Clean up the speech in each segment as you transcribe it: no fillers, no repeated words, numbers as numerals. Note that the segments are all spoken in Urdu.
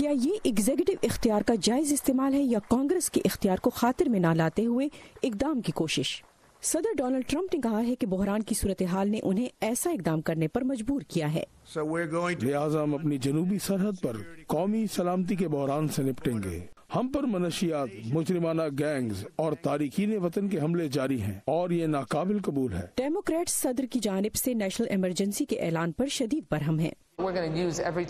کیا یہ ایگزیکٹو اختیار کا جائز استعمال ہے یا کانگریس کے اختیار کو خاطر میں نہ لاتے ہوئے اقدام کی کوشش؟ صدر ڈونلڈ ٹرمپ نے کہا ہے کہ بحران کی صورتحال نے انہیں ایسا اقدام کرنے پر مجبور کیا ہے۔ لہٰذا ہم اپنی جنوبی سرحد پر قومی سلامتی کے بحران سے نپٹیں گے۔ ہم پر منشیات، مجرمانہ گینگز اور تارکین وطن کے حملے جاری ہیں اور یہ ناقابل قبول ہے۔ ڈیموکریٹ صدر کی جانب سے نیشنل ایمرجنسی کے اعلان پر شدید برہم ہیں۔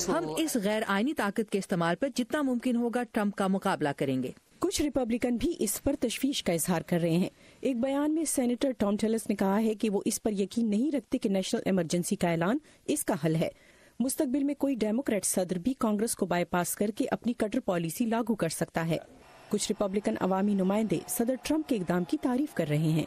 ہم اس غیر آئینی طاقت کے استعمال پر جتنا ممکن ہوگا ٹرمپ کا مقابلہ کریں گے۔ کچھ ریپبلکن بھی اس پر تشویش کا اظہار کر رہے ہیں۔ ایک بیان میں سینیٹر ٹام ٹیلس نے کہا ہے کہ وہ اس پر یقین نہیں رکھتے کہ نیشنل ایمرجنسی کا اعلان اس کا حل ہے۔ مستقبل میں کوئی ڈیموکریٹ صدر بھی کانگریس کو بائی پاس کر کے اپنی کٹر پالیسی لاگو کر سکتا ہے۔ کچھ ریپبلکن عوامی نمائندے صدر ٹرمپ کے اقدام کی تعریف کر رہے ہیں۔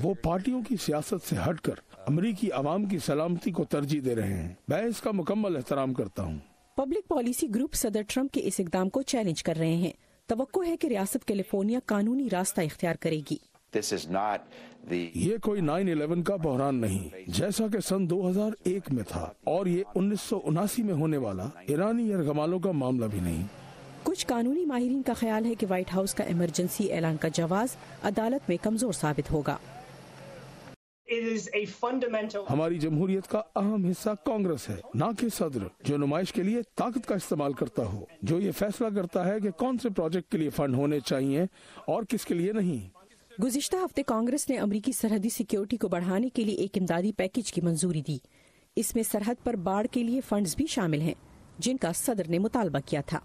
وہ پارٹیوں کی سیاست سے ہٹ کر امریکی عوام کی سلامتی کو ترجیح دے رہے ہیں۔ میں اس کا مکمل احترام کرتا ہوں۔ پبلک پالیسی گروپ صدر ٹرمپ کے اس اقدام کو چیلنج کر رہے ہیں۔ توقع ہے کہ ریاست کیلیفورنیا قانونی راستہ اختیار کرے گی۔ یہ کوئی 9/11 کا بحران نہیں جیسا کہ سن 2001 میں تھا، اور یہ 1979 میں ہونے والا ایرانی یرغمالوں کا معاملہ بھی نہیں۔ کچھ قانونی ماہرین کا خیال ہے کہ وائٹ ہاؤس کا ایمرجنسی اعلان کا جواز عدالت میں کمزور ثابت ہوگا۔ ہماری جمہوریت کا اہم حصہ کانگریس ہے، نہ کہ صدر جو نمائش کے لیے طاقت کا استعمال کرتا ہو، جو یہ فیصلہ کرتا ہے کہ کون سے پروجیکٹ کے لیے فنڈ ہونے چاہیے اور کس کے لیے نہیں۔ گزشتہ ہفتے کانگریس نے امریکی سرحدی سیکیورٹی کو بڑھانے کے لیے ایک امدادی پیکج کی منظوری دی۔ اس میں سرحد پر باڑ کے لیے فنڈز بھی شامل ہیں جن کا صدر نے مطالبہ کیا تھا۔